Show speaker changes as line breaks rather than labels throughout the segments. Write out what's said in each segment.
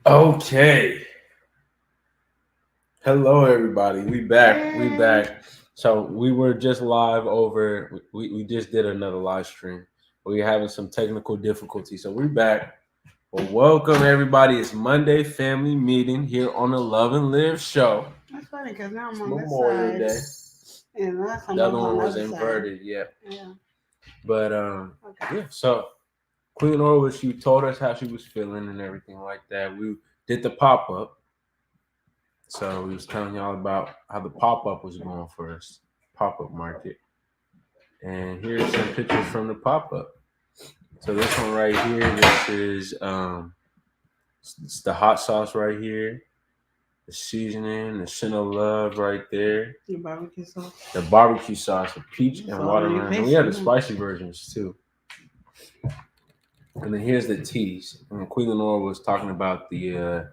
Okay. Hello, everybody. We back. We back. So we were just live over. We just did another live stream. We're having some technical difficulties, so we're back. Well, welcome everybody. It's Monday family meeting here on the Love and Live show.
That's funny because now I'm on
Memorial Day.
this side. And last time
The
I
other
was
one
on the
was
other
inverted.
side.
Yeah. But
Okay.
yeah. So Queen Orwa, she told us how she was feeling and everything like that. We did the pop up. So we was telling y'all about how the pop up was going for us, pop up market. And here's some pictures from the pop up. So this one right here, this is it's the hot sauce right here, the seasoning, the sin of love right there,
The barbecue sauce.
the barbecue sauce, the peach
It's
and
already
watermelon. And we
tasty,
have the
huh?
spicy versions too. And then here's the teas. And Queen Lenore was talking about the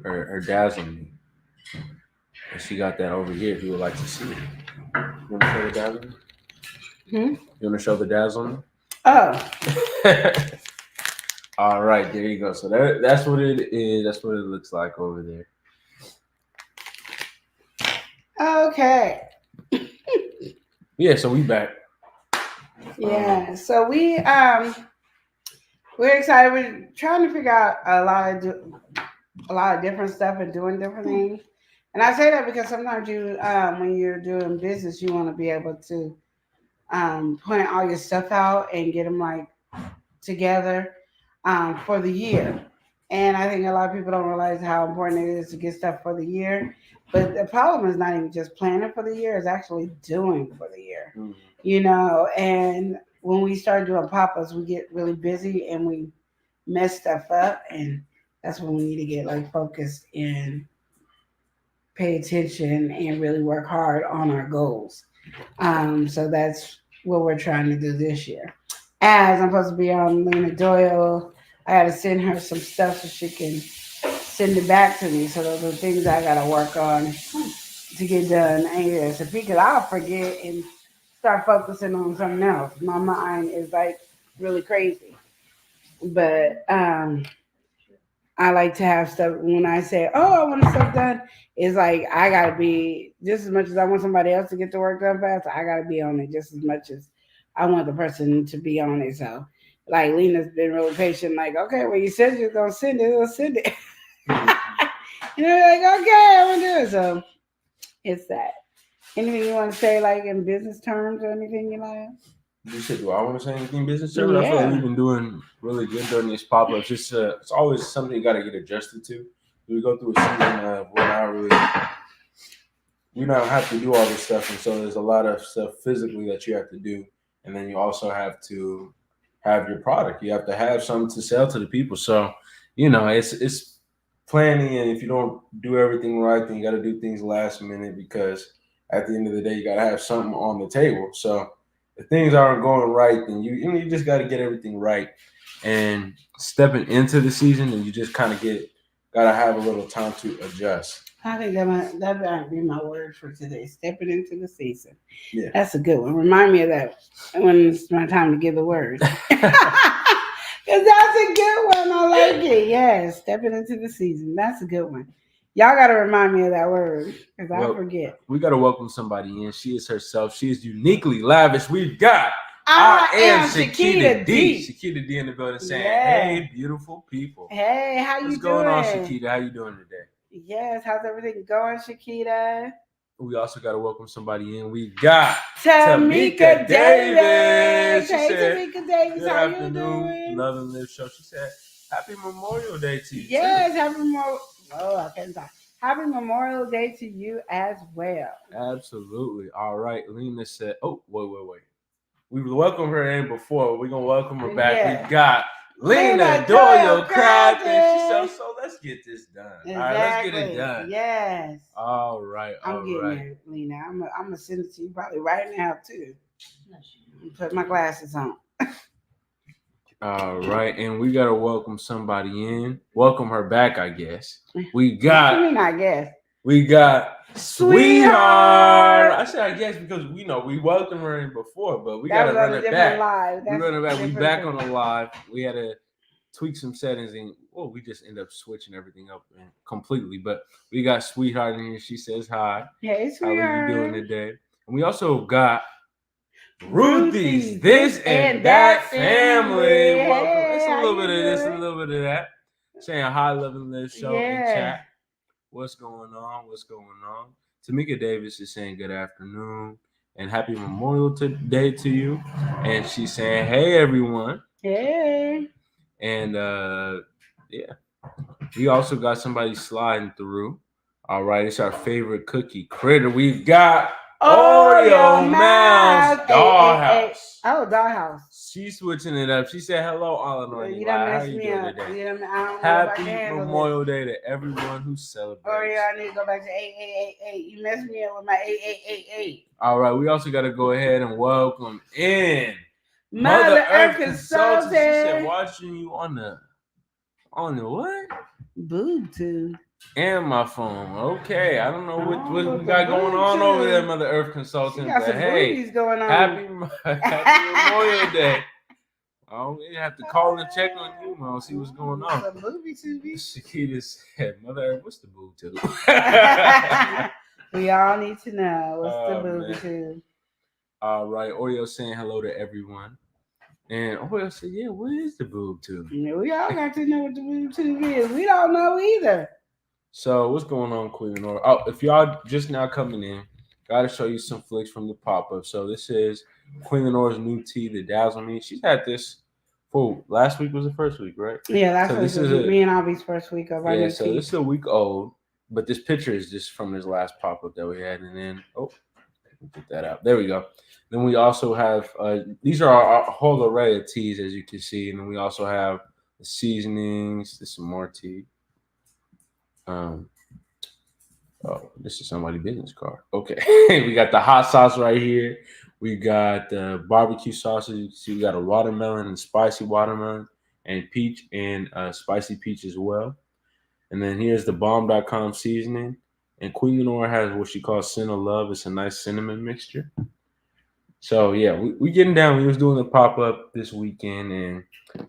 her dazzling. And she got that over here if you would like to see it. You want to show the dazzling? You want to show the dazzling?
Oh.
All right, there you go. So that's what it is. That's what it looks like over there.
Okay.
Yeah, so we back.
Yeah. So we're excited. We're trying to figure out a lot of different stuff and doing different things. And I say that because sometimes you when you're doing business, you want to be able to point all your stuff out and get them like together for the year. And I think a lot of people don't realize how important it is to get stuff for the year. But the problem is not even just planning for the year; it's actually doing for the year. And when we start doing pop-ups, we get really busy and we mess stuff up, and that's when we need to get like focused and pay attention and really work hard on our goals. So that's what we're trying to do this year. As I'm supposed to be on Lena Doyle, I got to send her some stuff so she can send it back to me. So those are things I got to work on to get done ASAP because I'll forget and start focusing on something else. My mind is like really crazy. But I like to have stuff when I say, "Oh, I want stuff done." It's like I gotta be just as much as I want somebody else to get the work done fast. I gotta be on it just as much as I want the person to be on it. So, like Lena's been really patient. Like, okay, well, you said you're gonna send it, we'll send it. And they're like, okay, I'm gonna do it. So it's that. Anything you want to say, like in business terms or anything you like?
You said, do I want to say anything business terms? I feel like
Yeah.
we've been doing really good during these pop ups. It's always something you got to get adjusted to. We go through a season of we don't have to do all this stuff, and so there's a lot of stuff physically that you have to do, and then you also have to have your product. You have to have something to sell to the people. So, it's planning, and if you don't do everything right, then you got to do things last minute because at the end of the day, you got to have something on the table. So if things aren't going right, then you just got to get everything right. And stepping into the season, and you just kind of got to have a little time to adjust.
I think that might be my word for today. Stepping into the season.
Yeah,
that's a good one. Remind me of that when it's my time to give the word. Because that's a good one. I like it. Yes, stepping into the season. That's a good one. Y'all got to remind me of that word because I forget.
We got to welcome somebody in. She is herself. She is uniquely lavish. We've got
I am Shakita D.
Shakita D in the building saying, "Hey, beautiful people.
Hey, how you
What's
doing?
going on, Shakita? How you doing today?"
Yes, how's everything going, Shakita?
We also got to welcome somebody in. We got
Tamika Davis.
She
Hey,
said,
Tamika Davis,
"Good
how you
afternoon,
doing?
Love and Live show." She said, "Happy Memorial Day to you."
Yes, I can't talk. Happy Memorial Day to you as well.
Absolutely. All right. Lena said, "Oh, wait. We welcomed her in before. We're gonna welcome her back.
Yeah.
We got Lena 𝒮𝑜𝒾𝒶𝓁𝓈s. She said, "So let's get this done.
Exactly.
All right, let's get it done."
Yes.
All right.
I'm getting there, Lena. I'm gonna send it to you probably right now too. Put my glasses on.
All right, and we gotta welcome somebody in. Welcome her back, I guess. We got.
What you mean, I guess?
We got Sweetheart. I said I guess because we welcomed her in before, but we gotta run it back. We run it back. We back on the live. We had to tweak some settings, and we just end up switching everything up completely. But we got Sweetheart in here. She says hi.
Hey,
How are you doing
sweetheart.
today? And we also got Ruthie's
Ruthie,
this and that family. Welcome. It's
Hey,
a
how
little bit
you
of this, a
doing?
little bit of that. Saying hi, Love and Live show in
Yeah.
chat. What's going on? What's going on? Tamika Davis is saying good afternoon and happy Memorial Day to you. And she's saying, hey everyone.
Hey.
And yeah. We also got somebody sliding through. All right, it's our favorite cookie critter. We've got
Oh, your
Oreo Mouse
mouth. Hey.
Dollhouse.
Oh, dollhouse.
She's switching it up. She said, hello, Eleanor.
You done
Eli. How are
messed
you
me
doing
up.
today?
I don't know if I can
Happy
handle this.
Memorial Day to everyone who celebrates.
Oreo, I need to go back to 8888. You messed me up with my 8888.
All right, we also got to go ahead and welcome in
Mother Earth Consultant.
She said, watching you on the what?
Boob tube.
And my phone. Okay, I don't know what
Oh,
we got going on
tube.
over there, Mother Earth Consultant.
She got
But
some
hey,
boobies going on.
happy Memorial Day. Oh, we have to call and check on you, man. See what's going on.
Some booby tubies.
Shakita said, "Mother Earth, what's the boob tube?"
We all need to know what's the booby
man.
tube.
All right, Oreo saying hello to everyone. And Oreo said, yeah, what is the boob tube?
Yeah, we all got to know what the boob tube is. We don't know either.
So what's going on, Queen Lenore? Oh, if y'all just now coming in, gotta show you some flicks from the pop-up. So this is Queen Lenore's new tea, the Dazzle Me. She's had this for last week was the first week, right?
Yeah, last
so
week
this
was
is
me and Albie's first week of our new
so
tea.
this is a week old, but this picture is just from this last pop-up that we had. And then get that out. There we go. Then we also have these are our whole array of teas, as you can see, and then we also have the seasonings. There's some more tea. This is somebody's business card. Okay, we got the hot sauce right here. We got barbecue sauces. You can see we got a watermelon and spicy watermelon, and peach and spicy peach as well. And then here's the bomb.com seasoning. And Queen Lenore has what she calls Sin of Love. It's a nice cinnamon mixture. So yeah, we getting down. We was doing the pop up this weekend, and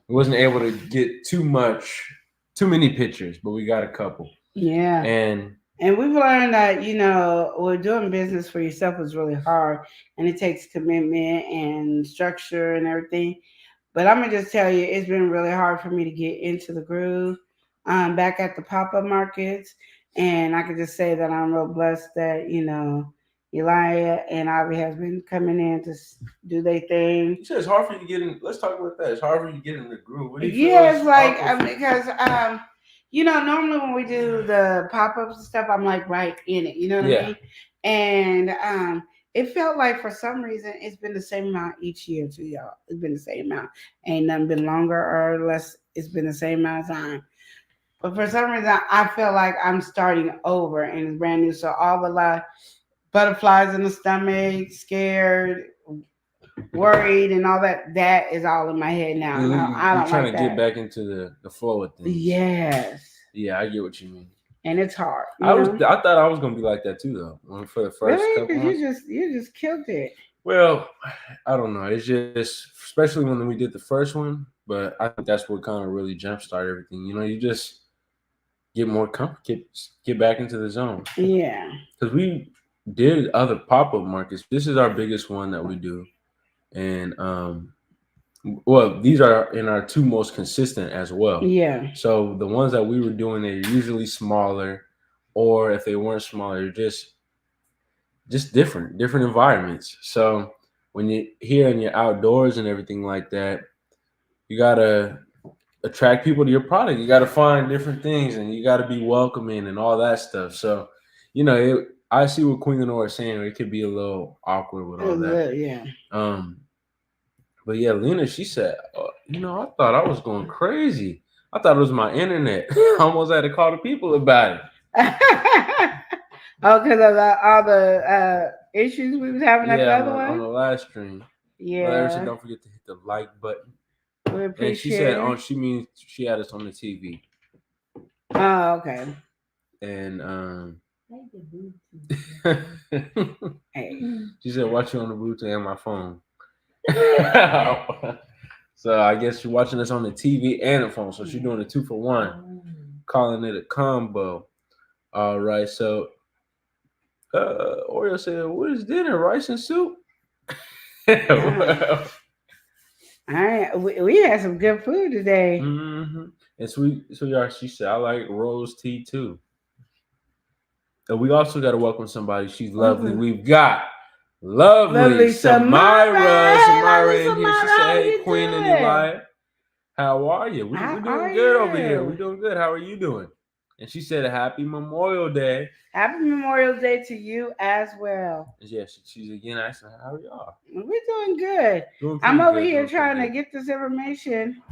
we wasn't able to get too many pictures, but we got a couple.
Yeah, and we've learned that doing business for yourself is really hard, and it takes commitment and structure and everything. But I'm gonna just tell you, it's been really hard for me to get into the groove. Back at the pop up markets, and I can just say that I'm real blessed that Elia and Avi has been coming in to do their thing.
You said it's hard for you to get in. Let's talk about that. It's hard for you to get in the groove. What do you
Yeah,
feel?
it's like because normally when we do the pop ups and stuff, I'm like right in it. You know what I mean? And it felt like for some reason it's been the same amount each year to y'all. It's been the same amount. Ain't nothing been longer or less. It's been the same amount of time. But for some reason, I feel like I'm starting over and it's brand new. So all the butterflies in the stomach, scared, worried, and all that is all in my head now. I don't
You're trying
like
to
that.
get back into the flow of things.
Yes.
Yeah, I get what you mean.
And it's hard.
I thought I was gonna be like that too, though. For the first
couple
months.
you just killed it.
Well, I don't know. It's just, especially when we did the first one, but I think that's what kind of really jumpstarted everything. You just get more comfortable, get back into the zone.
Yeah.
Because we did other pop-up markets. This is our biggest one that we do. And these are in our two most consistent as well.
Yeah.
So the ones that we were doing, they're usually smaller, or if they weren't smaller, just different environments. So when you're here and you're outdoors and everything like that, you gotta attract people to your product. You gotta find different things, and you gotta be welcoming and all that stuff. So, I see what Queen Lenore is saying. It could be a little awkward with all that.
Yeah.
But yeah, Lena, she said, I thought I was going crazy. I thought it was my internet. I almost had to call the people about it.
Because of all the issues we was having at the other one?
On the live stream.
Yeah.
Said, don't forget to hit the like button.
We appreciate
and she said, she means she had us on the TV.
Oh, okay.
And she said, watch you on the Bluetooth and my phone. So I guess you're watching us on the TV and the phone. So she's doing a 2-for-1, calling it a combo. All right. So Oreo said, "What is dinner? Rice and soup."
All right, we had some good food today.
Mm-hmm. And sweetheart, she said, "I like rose tea too." And we also got to welcome somebody. She's lovely. We've got lovely Samira. Samira in here. She said, "Hey, Queen and Eli, how are you? We're doing good over here. We're doing good. How are you doing?" And she said, "Happy Memorial Day."
Happy Memorial Day to you as well.
Yeah, she's again asking, "How are y'all?"
We're doing good.
Doing
I'm over
good,
here trying to get this information.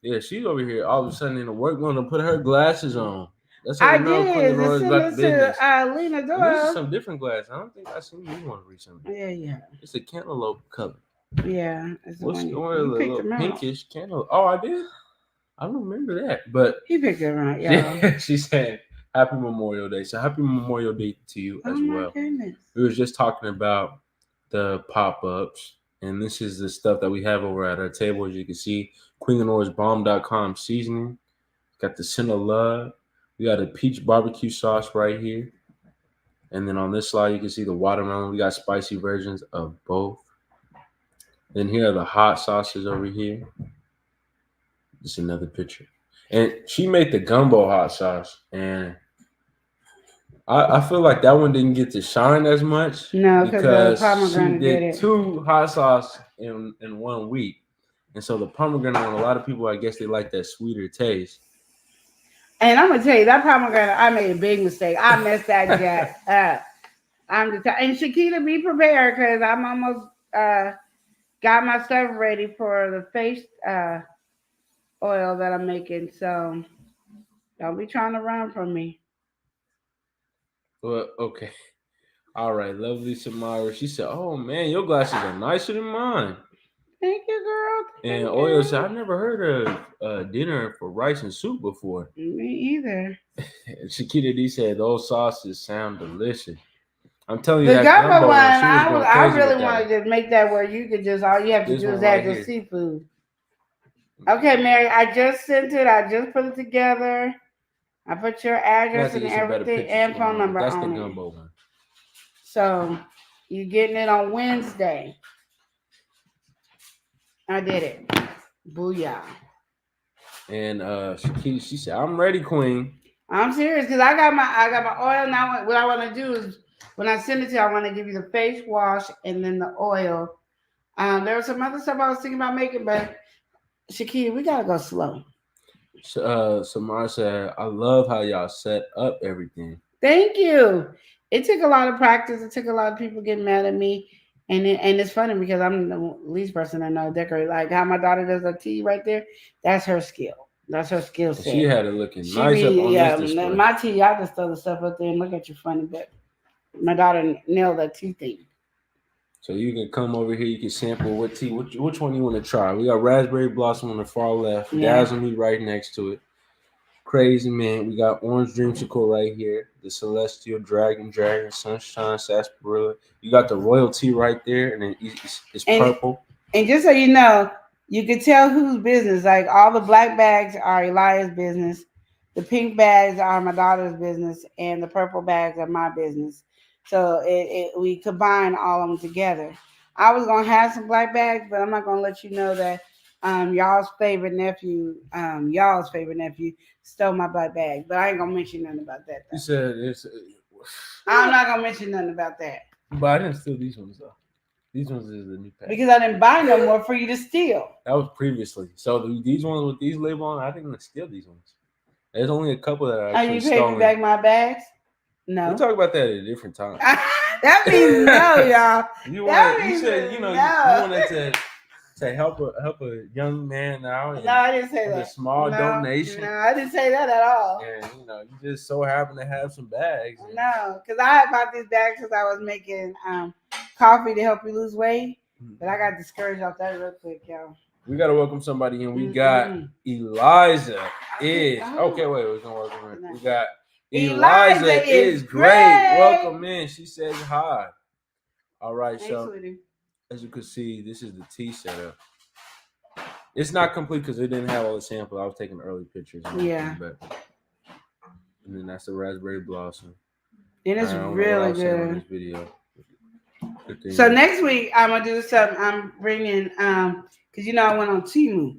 Yeah, she's over here all of a sudden in the work going to put her glasses on. That's how
I
you know Queen
did.
Aurora's about business.
To Lena
And
Doyle.
this is some different glasses. I don't think I've seen these ones recently.
Yeah.
It's a cantaloupe color.
Yeah.
What's
the
going on? A little pinkish cantaloupe. Oh, I did? I don't remember that. But
he picked it right, y'all.
She said, "Happy Memorial Day." So happy Memorial Day to you as well.
Goodness.
We were just talking about the pop-ups. And this is the stuff that we have over at our table. As you can see, 𝒮𝑜𝒸𝒾𝓁𝓈s seasoning. Got the Sin of Love. We got a peach barbecue sauce right here. And then on this slide, you can see the watermelon. We got spicy versions of both. Then here are the hot sauces over here. Just another picture. And she made the gumbo hot sauce. And I feel like that one didn't get to shine as much.
No,
because she did
it.
2 hot sauce in 1 week. And so the pomegranate one, a lot of people, I guess they like that sweeter taste.
And I'm gonna tell you, that pomegranate, I made a big mistake. I messed that jack up. And Shakita, be prepared because I'm almost got my stuff ready for the face oil that I'm making. So don't be trying to run from me.
Well, okay. All right, lovely Samara. She said, "Oh man, your glasses are nicer than mine."
Thank you, girl.
And Oreo said, "I've never heard of dinner for rice and soup before."
Me either.
Shakita D said, "Those sauces sound delicious." I'm telling you,
the
that
gumbo one,
I
really wanted to make that where you could just, all you have to do is add your seafood. Okay, Mary, I just sent it. I just put it together. I put your address and everything and phone number on it.
That's the gumbo one.
So you're getting it on Wednesday. I did it. Booyah.
And Shakita, she said, "I'm ready, Queen."
I'm serious because I got my oil now. What I want to do is when I send it to you, I want to give you the face wash and then the oil. There was some other stuff I was thinking about making, but Shakita, we gotta go slow.
Samara said, "I love how y'all set up everything."
Thank you. It took a lot of practice. It took a lot of people getting mad at me. And it's funny because I'm the least person I know to decorate. Like how my daughter does a tea right there. That's her skill. That's her skill set.
She had it looking nice up on this display.
My tea, I just throw the stuff up there and look at you funny. But my daughter nailed that tea thing.
So you can come over here. You can sample what tea. Which one you want to try? We got raspberry blossom on the far left. Dazzle Me right next to it. Crazy Man. We got orange dreamsicle right here. The celestial dragon, sunshine, sarsaparilla. You got the royalty right there, and then it's purple.
And just so you know, you can tell whose business. Like all the black bags are Elias' business, the pink bags are my daughter's business, and the purple bags are my business. So we combine all of them together. I was gonna have some black bags, but I'm not gonna let you know that y'all's favorite nephew stole my black bag. But I ain't gonna mention nothing about that.
You said it's.
I'm not gonna mention nothing about that.
But I didn't steal these ones though. These ones is the new pack.
Because I didn't buy no more for you to steal.
That was previously. So these ones with these labels on, I didn't steal these ones. There's only a couple that are actually stolen.
Are you paying me back my bags? No.
We'll talk about that at a different time.
That means no, y'all.
You wanted to help a young man out.
No, I didn't say that.
A small donation.
No, I didn't say that at all.
And you just so happen to have some bags.
No, because I bought these bags because I was making coffee to help you lose weight. But I got discouraged off that real quick, y'all.
We gotta welcome somebody in. We got Eliza is okay. Wait, we're gonna welcome her. We got Eliza is great. Welcome in. She says hi. All right, so as you can see, this is the tea setup. It's not complete because it didn't have all the samples. I was taking early pictures. And
Yeah.
but and then that's the raspberry blossom.
And
I
it's
don't know what I
really
was saying on
good.
this video.
So
Continue.
next week I'm gonna do something. I'm bringing because I went on Temu,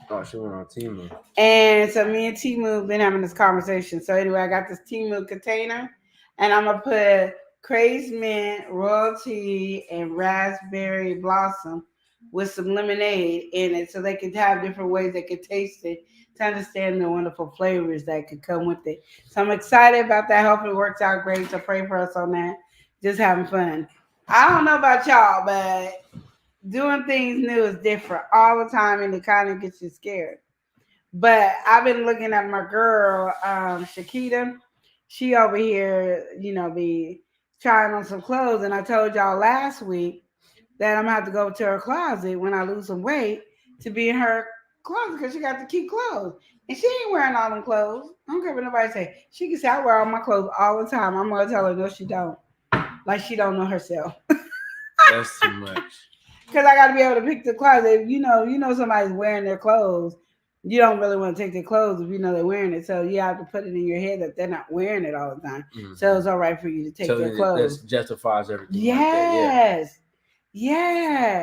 Oh, she went on Team.
and so me and Temu been having this conversation. So anyway, I got this Temu container, and I'm gonna put crazed mint, royal tea, and raspberry blossom with some lemonade in it, so they could have different ways they could taste it to understand the wonderful flavors that could come with it. So I'm excited about that. Hopefully, it works out great. So pray for us on that. Just having fun. I don't know about y'all, but doing things new is different all the time, and it kind of gets you scared. But I've been looking at my girl, Shakita. She over here, be trying on some clothes. And I told y'all last week that I'm gonna have to go to her closet when I lose some weight to be in her closet because she got the cute clothes. And she ain't wearing all them clothes. I don't care what nobody say. She can say I wear all my clothes all the time. I'm gonna tell her no, she don't. Like she don't know herself.
That's too much.
Because I got to be able to pick the closet. If somebody's wearing their clothes, you don't really want to take their clothes if you know they're wearing it. So you have to put it in your head that they're not wearing it all the time. Mm-hmm. So it's all right for you to take their clothes.
That justifies everything.
Yes. Like that, yeah.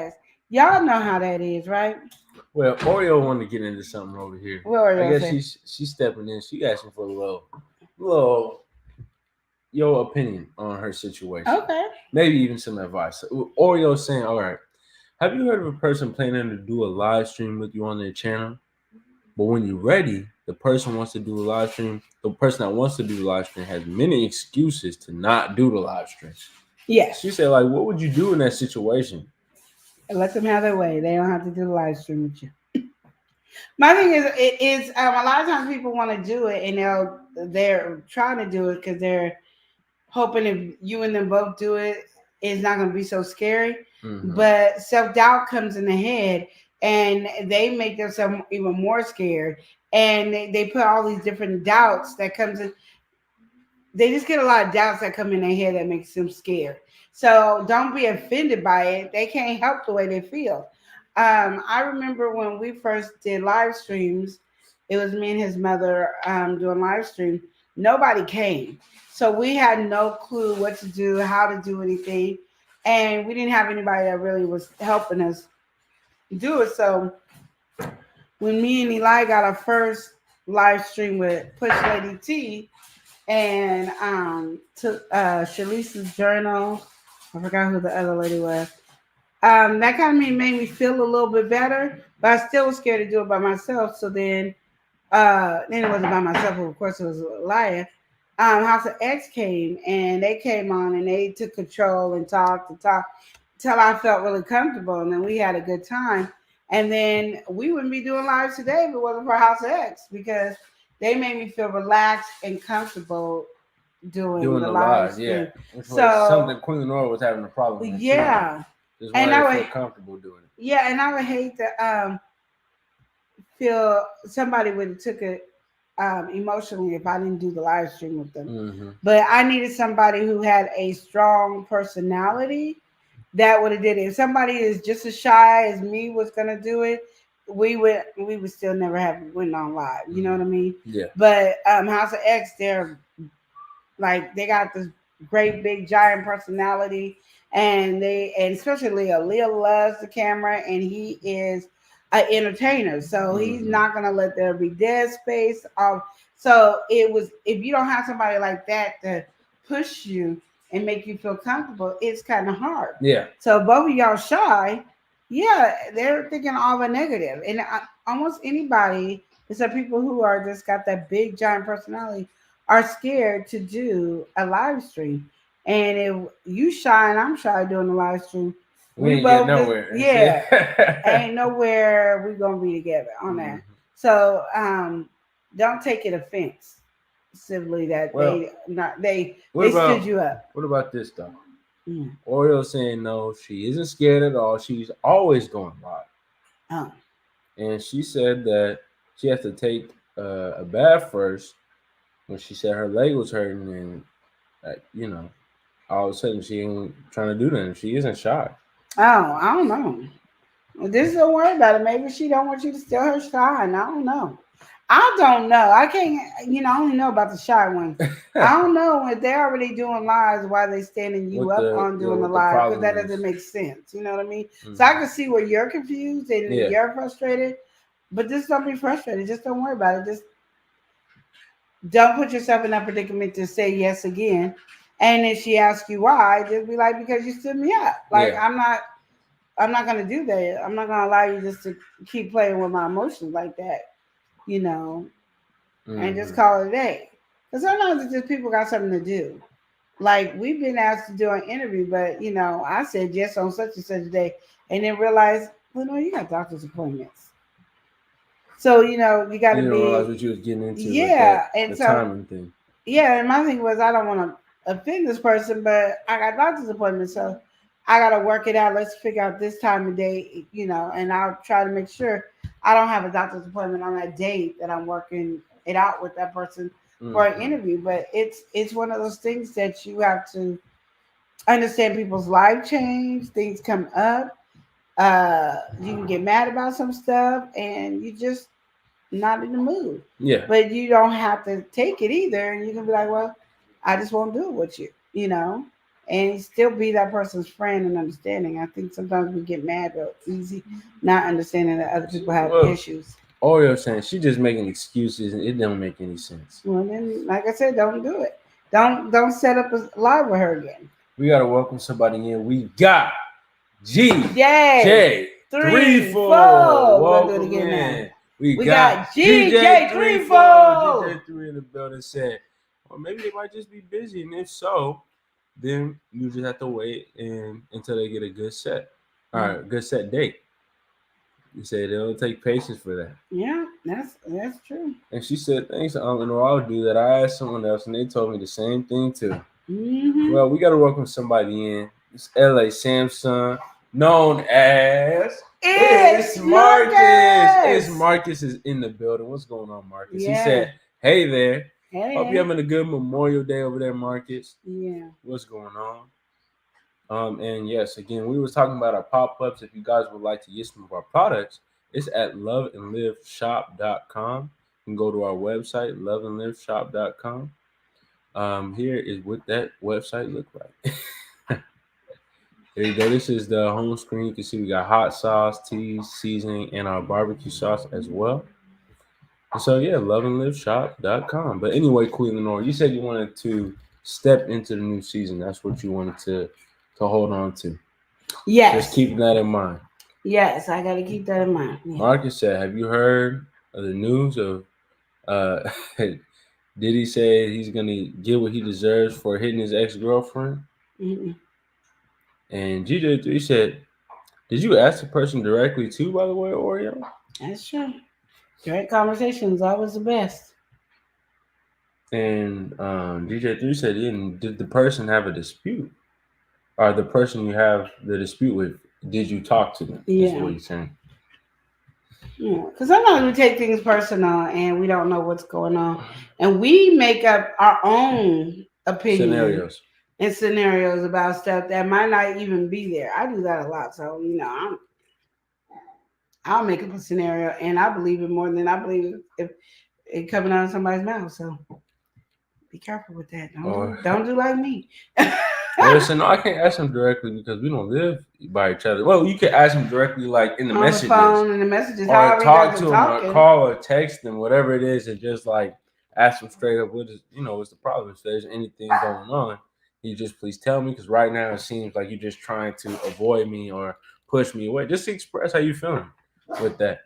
Yes. Y'all know how that is, right?
Well, Oreo wanted to get into something over here. I guess she's stepping in. She asking for a little your opinion on her situation.
Okay.
Maybe even some advice. Oreo saying, all right, have you heard of a person planning to do a live stream with you on their channel? But when you're ready, the person wants to do a live stream. The person that wants to do the live stream has many excuses to not do the live stream.
Yes.
She said, like, what would you do in that situation?
Let them have their way. They don't have to do the live stream with you. My thing is, a lot of times people want to do it, and they're trying to do it because they're hoping if you and them both do it, it's not going to be so scary. Mm-hmm. But self-doubt comes in the head, and they make themselves even more scared. And they put all these different doubts that comes in. They just get a lot of doubts that come in their head that makes them scared. So don't be offended by it. They can't help the way they feel. I remember when we first did live streams, it was me and his mother doing live stream. Nobody came. So we had no clue what to do, how to do anything. And we didn't have anybody that really was helping us do it. So when me and Eli got our first live stream with Push Lady T and took Shalice's journal, I forgot who the other lady was. That kind of made me feel a little bit better, but I still was scared to do it by myself. So then it wasn't by myself, of course it was a liar. House of X came and they came on and they took control and talked until I felt really comfortable, and then we had a good time. And then we wouldn't be doing lives today if it wasn't for House of X because they made me feel relaxed and comfortable doing the lives.
Yeah. So something Queen Nora was having a problem with.
Yeah.
Just wanted to feel comfortable doing it.
Yeah, and I would hate to feel somebody would have took it emotionally if I didn't do the live stream with them. Mm-hmm. But I needed somebody who had a strong personality that would have did it. If somebody is just as shy as me was gonna do it, we would still never have went on live. You know what I mean?
Yeah.
But House of X, they're like they got this great big giant personality, and especially Leah loves the camera, and he is an entertainer, so he's not gonna let there be dead space. So it was, if you don't have somebody like that to push you and make you feel comfortable, it's kind of hard.
Yeah.
So both of y'all shy, yeah, they're thinking all the negative, and almost anybody, except people who are just got that big giant personality, are scared to do a live stream. And if you shy and I'm shy doing the live stream,
we ain't get nowhere.
Ain't nowhere we gonna be together on that. So don't take it offensively that they stood you up.
What about this though? Oreo saying no, she isn't scared at all. She's always going live. And she said that she has to take a bath first when she said her leg was hurting, and all of a sudden she ain't trying to do that. She isn't shy.
Oh, I don't know. Just don't worry about it. Maybe she don't want you to steal her shine. I don't know. I don't know. I can't. I only know about the shy ones. I don't know if they're already doing lives. Why they standing you
What
up
the
on
yeah,
doing the
what the
live? Because that
problem
doesn't
is?
make sense. You know what I mean? So I
Hmm.
can see where you're confused and
Yeah,
you're frustrated. But just don't be frustrated. Just don't worry about it. Just don't put yourself in that predicament to say yes again. And if she asks you why, just be like, because you stood me up. Like
yeah.
I'm not gonna do that. I'm not gonna allow you just to keep playing with my emotions like that, you know, and just
Hmm.
call it a day. Because sometimes it's just people got something to do. Like we've been asked to do an interview, but I said yes on such and such a day, and then realized, well, no, you got doctor's appointments. So you got
You
to
didn't realize
be,
what you was getting into with that
yeah. And
the
so
timing thing.
yeah, and my thing was I don't want to offend this person, but I got doctor's appointments, so I got to work it out. Let's figure out this time of day, and I'll try to make sure I don't have a doctor's appointment on that date that I'm working it out with that person for an
Hmm.
interview. But it's one of those things that you have to understand. People's life change, things come up. You can get mad about some stuff, and you just not in the mood.
Yeah,
But you don't have to take it either. And you can be like, well, I just won't do it with you, and still be that person's friend and understanding. I think sometimes we get mad real easy, not understanding that other people have
well,
issues.
Oreo saying she just making excuses and it don't make any sense.
Well, then, like I said, don't do it. Don't set up a live with her again.
We gotta welcome somebody in. We got
Yay!
GJ three
Three,
four.
four. We're gonna do it
Welcome
again now.
in. We
We
got
got
GJ
GJ
three
three
four.
four.
GJ 3 in the building said, or maybe they might just be busy, and if so, then you just have to wait and until they get a good set. All right, good set date. You said it'll take patience for that.
Yeah, that's true.
And she said, thanks, Uncle. No, I'll do that. I asked someone else, and they told me the same thing too.
Hmm.
Well, we got to welcome somebody in. It's LA Samson, known as It's
It's
Marcus. It's
Marcus.
Marcus is in the building. What's going on, Marcus? He
Yeah.
said, hey there. Hope you're
Hey.
having a good Memorial Day over there, Marcus.
Yeah.
What's going on? And yes, again, we was talking about our pop-ups. If you guys would like to get some of our products, it's at loveandliveshop.com. You can go to our website, loveandliveshop.com. Here is what that website look like. There you go. This is the home screen. You can see we got hot sauce, teas, seasoning, and our barbecue sauce as well. And so yeah, loveandliveshop.com. But anyway, Queen Lenore, you said you wanted to step into the new season. That's what you wanted to hold on to. Just
Yes.
keep that in mind.
Yes, I got to keep that in mind. Yeah.
Marcus said, have you heard of the news of uh Diddy said he's gonna get what he deserves for hitting his ex-girlfriend?
Mm-mm.
And GJ3 said, did you ask the person directly too, by the way, Oreo?
That's true. Direct conversations always the best.
And DJ3 said, did the person have a dispute? Or the person you have the dispute with, did you talk to them? Is
Yeah.
what he's saying.
Yeah. Because sometimes we take things personal and we don't know what's going on, and we make up our own opinion
Scenarios.
and scenarios about stuff that might not even be there. I do that a lot, so I'll make up a scenario and I believe it more than I believe if it coming out of somebody's mouth. So be careful with that. Don't do
Or,
don't do like me.
well, listen, no, I can't ask him directly because we don't live by each other. Well, you can ask him directly, like in the
On the
messages,
phone and the messages,
or
however he does
talk
the
to him, or
talking.
call, or text him, whatever it is, and just like ask him straight up, what is, what's the problem? If there's anything going on, you just please tell me, because right now it seems like you're just trying to avoid me or push me away. Just express how you feeling with that.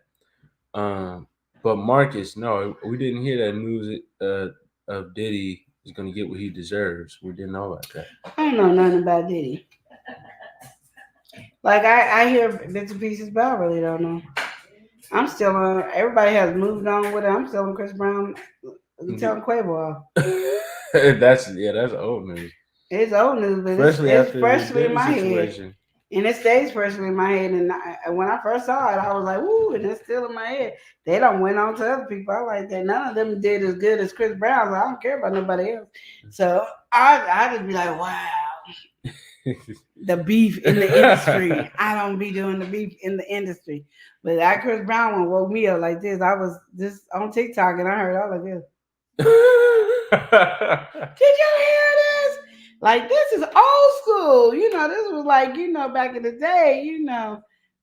Um, but Marcus, no, we didn't hear that news of Diddy is going to get what he deserves. We didn't know about that.
I don't know nothing about Diddy. Like I hear bits and pieces, but I really don't know. I'm still on. Everybody has moved on with it. I'm still on Chris Brown. Telling Quavo off.
That's old news.
It's old news, but
Especially
it's
after the
freshly in
Diddy
my head,
situation.
and it stays freshly in my head. And when I first saw it, I was like, "Ooh!" And it's still in my head. They don't went on to other people. I like that. None of them did as good as Chris Brown. So I don't care about nobody else. So I just be like, "Wow." the beef in the industry. I don't be doing the beef in the industry. But that Chris Brown one woke me up like this. I was just on TikTok and I heard all of this. Did you hear this? Like this is old school. This was like, back in the day,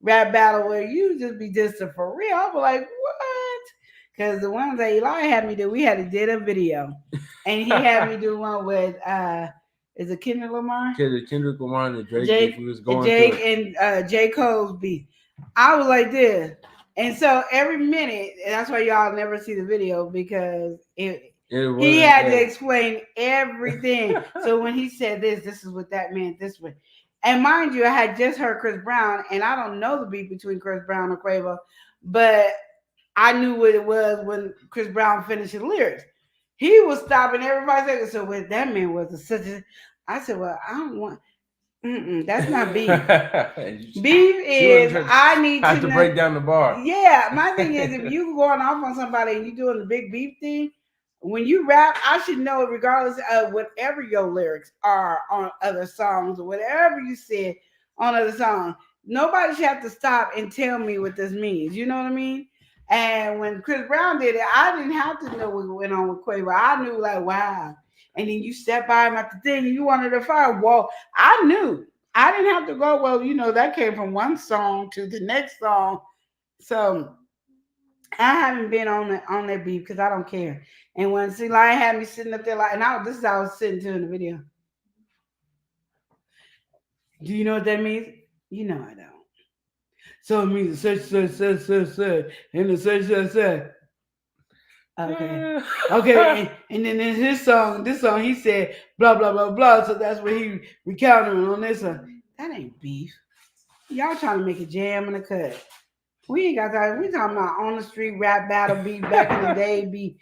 rap battle where you just be distant for real. I was like, what? Because the ones that Eli had me do, we had to did a video. And he had me do one with is it Kendrick Lamar?
Kendrick Lamar and Drake.
Jake,
We was going
Jake and J. Cole's beat. I was like this. And so every minute, and that's why y'all never see the video because he had to explain everything. So when he said this is what that meant this way. And mind you, I had just heard Chris Brown, and I don't know the beat between Chris Brown and Quavo, but I knew what it was when Chris Brown finished his lyrics. He was stopping everybody saying, so what that meant was such a. I said, well, I don't want. That's not beef. Beef is I need
to break down the bar.
Yeah, my thing is if you going off on somebody and you doing the big beef thing, when you rap, I should know regardless of whatever your lyrics are on other songs or whatever you said on other songs. Nobody should have to stop and tell me what this means. You know what I mean? And when Chris Brown did it, I didn't have to know what went on with Quavo. I knew like, wow. And then you step by him at the thing and you wanted to fire. Well, I knew. I didn't have to go, well, that came from one song to the next song. So I haven't been on that beat because I don't care. And when C-Line had me sitting up there like, and this is how I was sitting to in the video. Do you know what that means? You know I don't. So it means such, and the such. Okay. And then in this song, he said blah blah blah blah. So that's what he recounted on this one. That ain't beef. Y'all trying to make a jam and a cut. We ain't got that. We talking about on the street rap battle beef back in the day. Beef.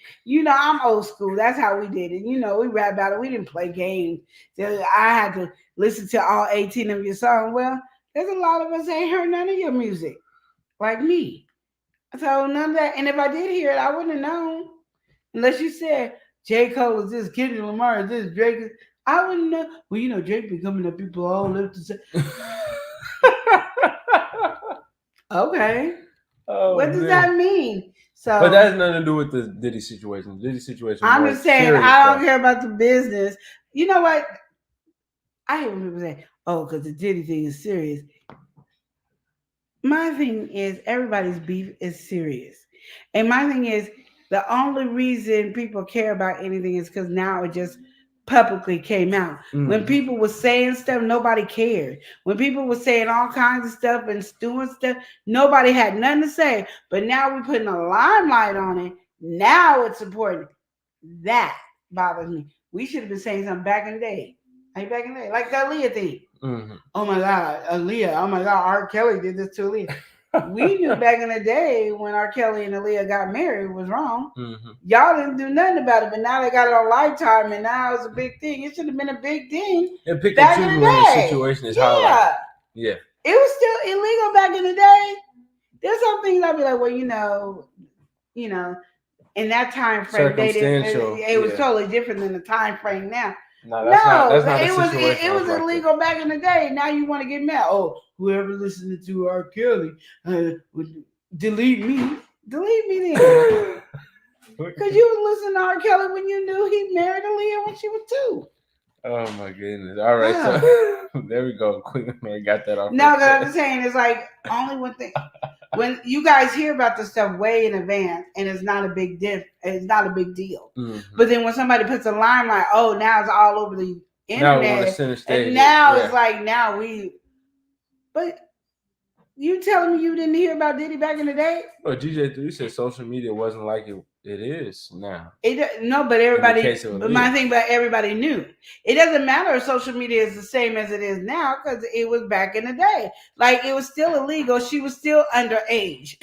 I'm old school. That's how we did it. We rap battle. We didn't play games. So I had to listen to all 18 of your songs. Well, there's a lot of us ain't heard none of your music, like me. So none of that. And if I did hear it, I wouldn't have known. Unless you said J. Cole is this, Kendrick Lamar is this, Drake is. I wouldn't know. Well, Drake be coming to people all live to say. Okay.
Oh,
what does that mean? So,
but that has nothing to do with the Diddy situation. The Diddy situation.
I'm just saying, I don't care about the business. You know what? I hate when people say, "Oh, because the Diddy thing is serious." My thing is, everybody's beef is serious, and my thing is, the only reason people care about anything is because now it just publicly came out. When people were saying stuff, nobody cared. When people were saying all kinds of stuff and doing stuff, nobody had nothing to say. But now we're putting a limelight on it. Now it's important. That bothers me. We should have been saying something back in the day. Like back in the day, like the Aaliyah thing. Oh my God, Aaliyah. Oh my God, R. Kelly did this to Aaliyah. We knew back in the day when R. Kelly and Aaliyah got married was wrong. Y'all didn't do nothing about it, but now they got it on Lifetime, and now it's a big thing. It should have been a big thing.
And pick and choose when the situation is highlighted. Yeah.
It was still illegal back in the day. There's some things I'd be like, well, in that time frame, it was totally different than the time frame now.
No, that's not
it was illegal back in the day. Now you want to get mad. Oh, whoever listened to R. Kelly would delete me. Delete me then. Because you was listening to R. Kelly when you knew he married Aaliyah when she was 2.
Oh my goodness. All right. So there we go. Quick man got that off.
No, because I'm just saying it's like only one thing. When you guys hear about this stuff way in advance, and it's not a big it's not a big deal. But then when somebody puts a limelight, oh, now it's all over the internet, and now it's like But you telling me you didn't hear about Diddy back in the day?
Well, DJ3 said social media wasn't like it is now.
But everybody. But my thing, but everybody knew. It doesn't matter if social media is the same as it is now because it was back in the day. Like it was still illegal. She was still underage.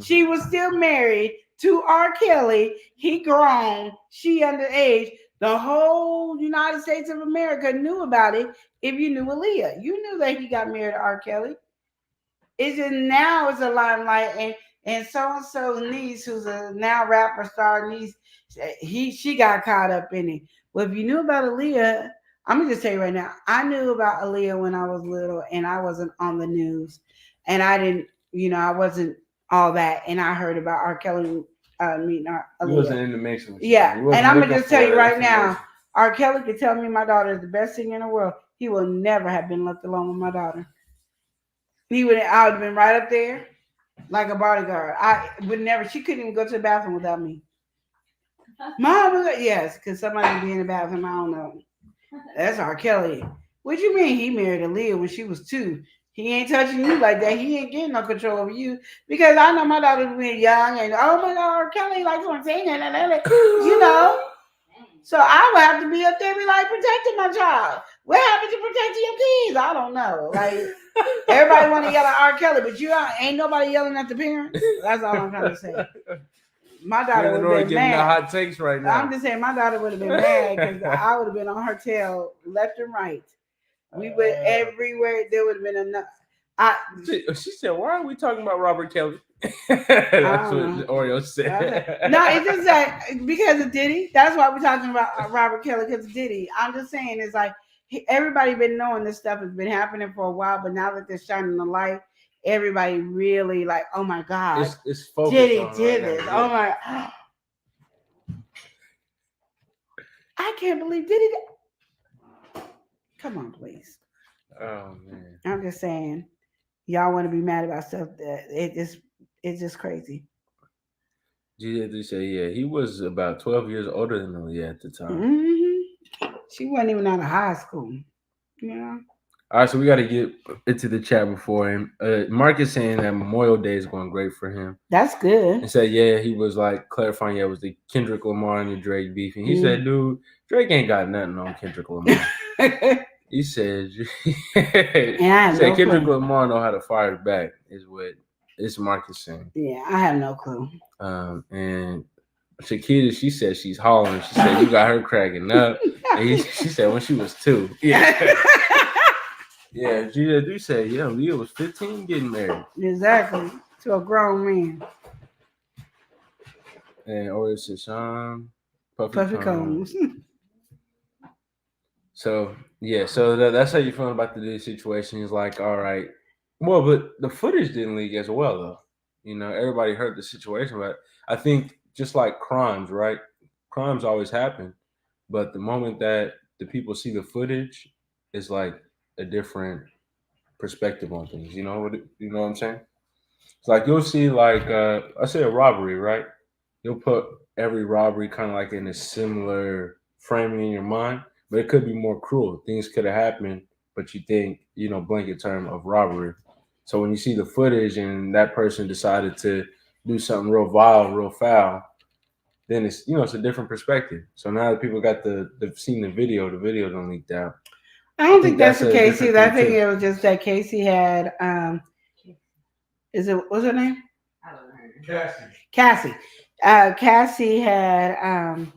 She was still married to R. Kelly. He grown. She underage. The whole United States of America knew about it. If you knew Aaliyah, you knew that he got married to R. Kelly. It's just now it's a limelight and so-and-so's niece, who's a now rapper star niece, she got caught up in it. Well, if you knew about Aaliyah, I'm gonna just tell you right now. I knew about Aaliyah when I was little, and I wasn't on the news, and I didn't, I wasn't all that, and I heard about R. Kelly meeting
You
Aaliyah.
wasn't in the mix of it.
Yeah,
You
and
wasn't
I'm gonna
looking
just tell
for
you
the
right
information.
now, R. Kelly could tell me my daughter is the best singer in the world. He will never have been left alone with my daughter. I would have been right up there like a bodyguard. I would never. She couldn't even go to the bathroom without me. Mom, yes, because somebody would be in the bathroom. I don't know. That's R. Kelly. What you mean he married Aaliyah when she was 2? He ain't touching you like that. He ain't getting no control over you. Because I know my daughter being young and oh my God, R. Kelly likes one thing and you know. So I would have to be up there be like protecting my child. What happened to protecting your kids? I don't know. Like everybody want to yell at R. Kelly, but ain't nobody yelling at the parents. That's all I'm trying to say. My daughter would have been
giving the
mad.
hot takes right now.
I'm just saying, my daughter would have been mad because I would have been on her tail left and right. We would everywhere. There would have been enough.
She said, "Why are we talking about Robert Kelly?" That's what Oreo said.
No, it's just that because of Diddy. That's why we're talking about Robert Kelly because of Diddy. I'm just saying, it's like everybody been knowing this stuff has been happening for a while, but now that they're shining the light, everybody really like, oh my God,
it's focused
Diddy
on
did
right
this.
now.
Oh my, I can't believe Diddy. Come on, please.
Oh man,
I'm just saying, y'all want to be mad about stuff that it's just crazy.
G say, yeah, he was about 12 years older than Aaliyah at the time.
Mm-hmm. She wasn't even out of high school, you know.
All right, so we got to get into the chat before him. Mark is saying that Memorial Day is going great for him.
That's good.
And said, yeah, he was like clarifying, yeah, it was the Kendrick Lamar and the Drake beef. And he said, dude, Drake ain't got nothing on Kendrick Lamar. He said, Kendrick Lamar know how to fire back, is what this Mark is saying.
Yeah, I have no clue.
And Shakita, she said she's hollering. She said, you got her cracking up. And she said, when she was 2. Yeah. Yeah, Gina do say, yeah, Leah was 15 getting married.
Exactly. To a grown man.
And Oreo said, Sean,
Puffy Combs.
So, yeah, so that's how you feel about the situation. He's like, all right. Well, but the footage didn't leak as well, though. You know, everybody heard the situation. But I think just like crimes, right? Crimes always happen. But the moment that the people see the footage, it's like a different perspective on things. You know what I'm saying? It's like you'll see like I say a robbery, right? You'll put every robbery kind of like in a similar framing in your mind, but it could be more cruel. Things could have happened, but you think, blanket term of robbery. So when you see the footage and that person decided to do something real vile, real foul, then it's a different perspective. So now that people got they've seen the video don't leak out.
I don't think that's the case either. I think it was just that Casey had what's her name? I don't know. Cassie. Cassie had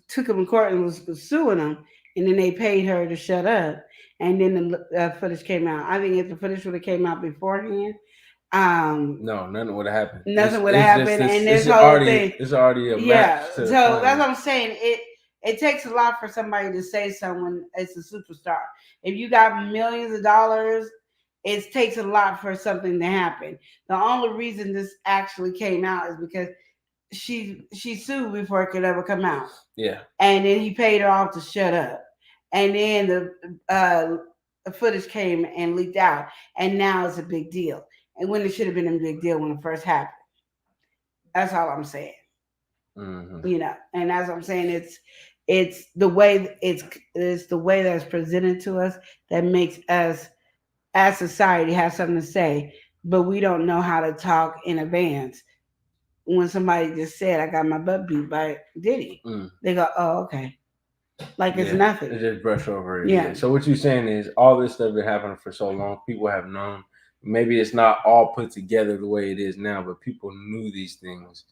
took him in court and was suing him, and then they paid her to shut up, and then the footage came out. I think if the footage would have came out beforehand,
no, nothing would have happened.
Nothing would have happened, and this whole thing,
it's already a
yeah. So that's what I'm saying. It takes a lot for somebody to say someone is a superstar. If you got millions of dollars, it takes a lot for something to happen. The only reason this actually came out is because she sued before it could ever come out.
Yeah.
And then he paid her off to shut up. And then the footage came and leaked out. And now it's a big deal. And when it should have been a big deal when it first happened. That's all I'm saying.
Mm-hmm.
And as I'm saying, it's the way it's the way that's presented to us that makes us as society have something to say, but we don't know how to talk in advance. When somebody just said, I got my butt beat by Diddy, they go, oh, okay. Like it's nothing.
They just brush over it. Yeah. So what you're saying is all this stuff been happening for so long, people have known. Maybe it's not all put together the way it is now, but people knew these things.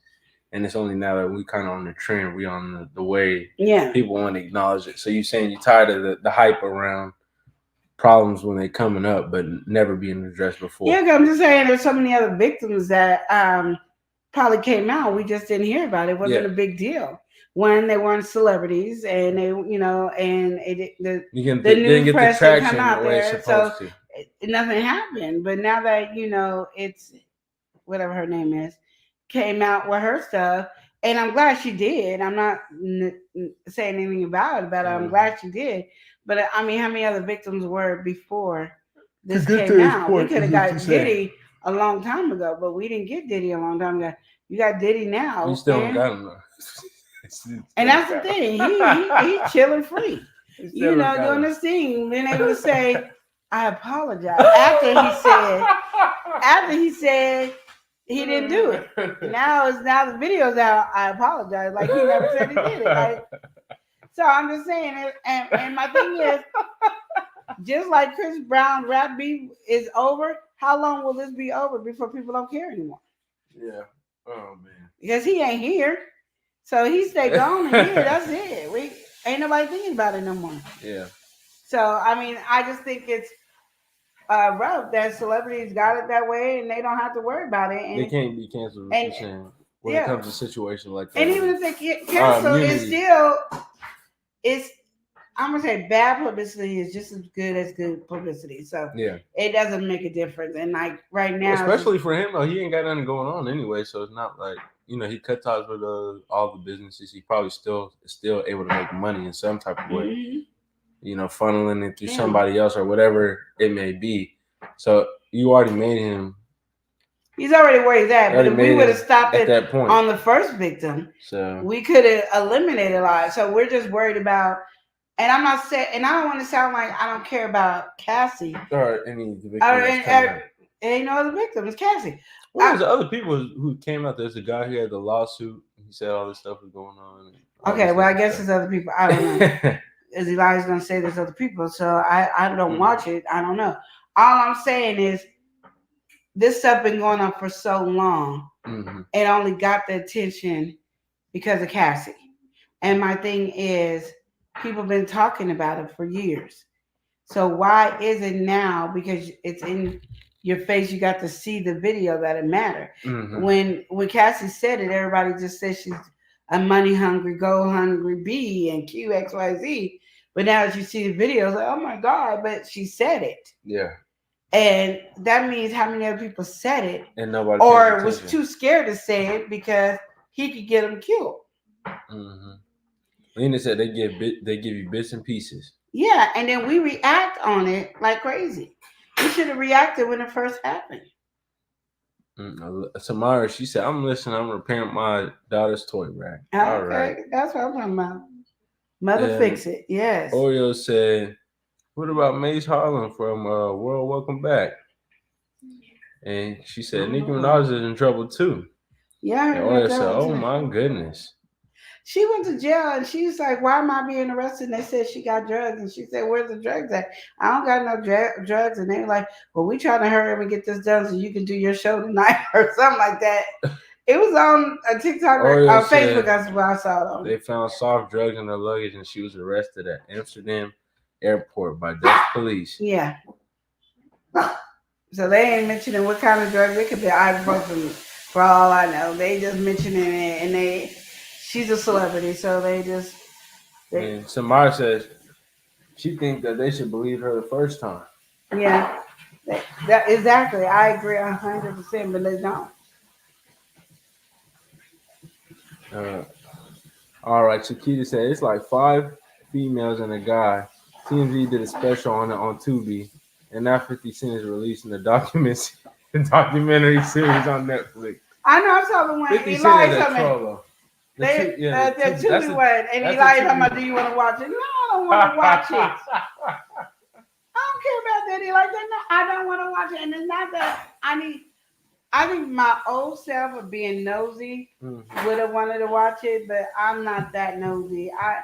And it's only now that we kind of on the trend, we on the way people want to acknowledge it. So you're saying you're tired of the hype around problems when they're coming up, but never being addressed before.
Yeah, I'm just saying there's so many other victims that probably came out. We just didn't hear about it. It wasn't a big deal. When they weren't celebrities, and they, and the
didn't
news
get the
press didn't come
traction the
out
way it's
there, so
supposed to.
nothing happened. But now that it's whatever her name is, came out with her stuff, and I'm glad she did. I'm not saying anything about it. I'm glad she did. But I mean, how many other victims were before
To
this
get to
came
this
out? We
point,
could
is
have
what you
got
saying.
Diddy a long time ago, but we didn't get Diddy a long time ago. You got Diddy now.
You still don't got him though.
And that's the thing. He's chilling free. Doing this thing, being able to say, I apologize. After he said he didn't do it. Now the video's out, I apologize. Like he never said he did it. Like, so I'm just saying, and my thing is, just like Chris Brown rap beef is over, how long will this be over before people don't care anymore?
Yeah. Oh man.
Because he ain't here. So he stay gone and here. That's it. We ain't nobody thinking about it no more.
Yeah.
So I mean, I just think it's rough that celebrities got it that way, and they don't have to worry about it. And
they can't be canceled. What you're saying when it comes to situations like that.
And even if they get canceled, it's I'm gonna say bad publicity is just as good publicity. So it doesn't make a difference. And like right now,
especially for him, though, he ain't got nothing going on anyway. So it's not like he cut ties with all the businesses. He probably still able to make money in some type of way. Mm-hmm. Funneling it through somebody else or whatever it may be. So you already made him.
He's already where he's at. But if we would have stopped at that point on the first victim, so we could have eliminated a lot. So we're just worried about. And I'm not saying, and I don't want to sound like I don't care about Cassie
or any of the victims.
Ain't no other victim. It's Cassie.
Well, there's other people who came out. There's a guy who had the lawsuit. He said all this stuff was going on.
Okay, well, I guess there's other people. I don't know. Is Elijah's gonna say there's other people? So I don't watch it. I don't know. All I'm saying is this stuff been going on for so long. Mm-hmm. It only got the attention because of Cassie. And my thing is, people been talking about it for years. So why is it now? Because it's in your face. You got to see the video that it mattered. Mm-hmm. When Cassie said it, everybody just said she's a money hungry, gold hungry bee and QXYZ. But now that you see the video, it's like, oh my God! But she said it. Yeah. And that means how many other people said it,
and nobody
or was too scared to say it because he could get them killed.
Mm-hmm. Lena said they give you bits and pieces.
Yeah, and then we react on it like crazy. We should have reacted when it first happened.
Samara, she said, "I'm listening. I'm repairing my daughter's toy rack."
Okay, all right, that's what I'm talking about. Mother, fix it. Yes.
Oreo said, "What about Mace Harlem from World Welcome Back?" And she said, "Nicki Minaj is in trouble too."
Yeah.
And Oreo said, "Oh my goodness."
She went to jail and she was like, why am I being arrested? And they said she got drugs. And she said, where's the drugs at? I don't got no drugs. And they were like, well, we trying to hurry up and get this done so you can do your show tonight or something like that. It was on a TikTok or on Facebook. That's where I saw it on.
They found soft drugs in her luggage and she was arrested at Amsterdam airport by Dutch police.
Yeah. So they ain't mentioning what kind of drugs. It could be ibuprofen for all I know. They just mentioning it and she's a celebrity, so
and Samara says she thinks that they should believe her the first time.
Yeah, that exactly. I agree 100%, but they don't.
All right, Chiquita said it's like 5 females and a guy. TMZ did a special on it on Tubi, and now 50 Cent is releasing the documentary series on Netflix.
I know. I saw the one.
50 Cent is a troll.
The Tubi one, and Eli talking about, do you want to watch it? No, I don't want to watch it. I don't care about that. Like that. No, I don't want to watch it, and it's not that I think my old self of being nosy would have wanted to watch it, but I'm not that nosy. I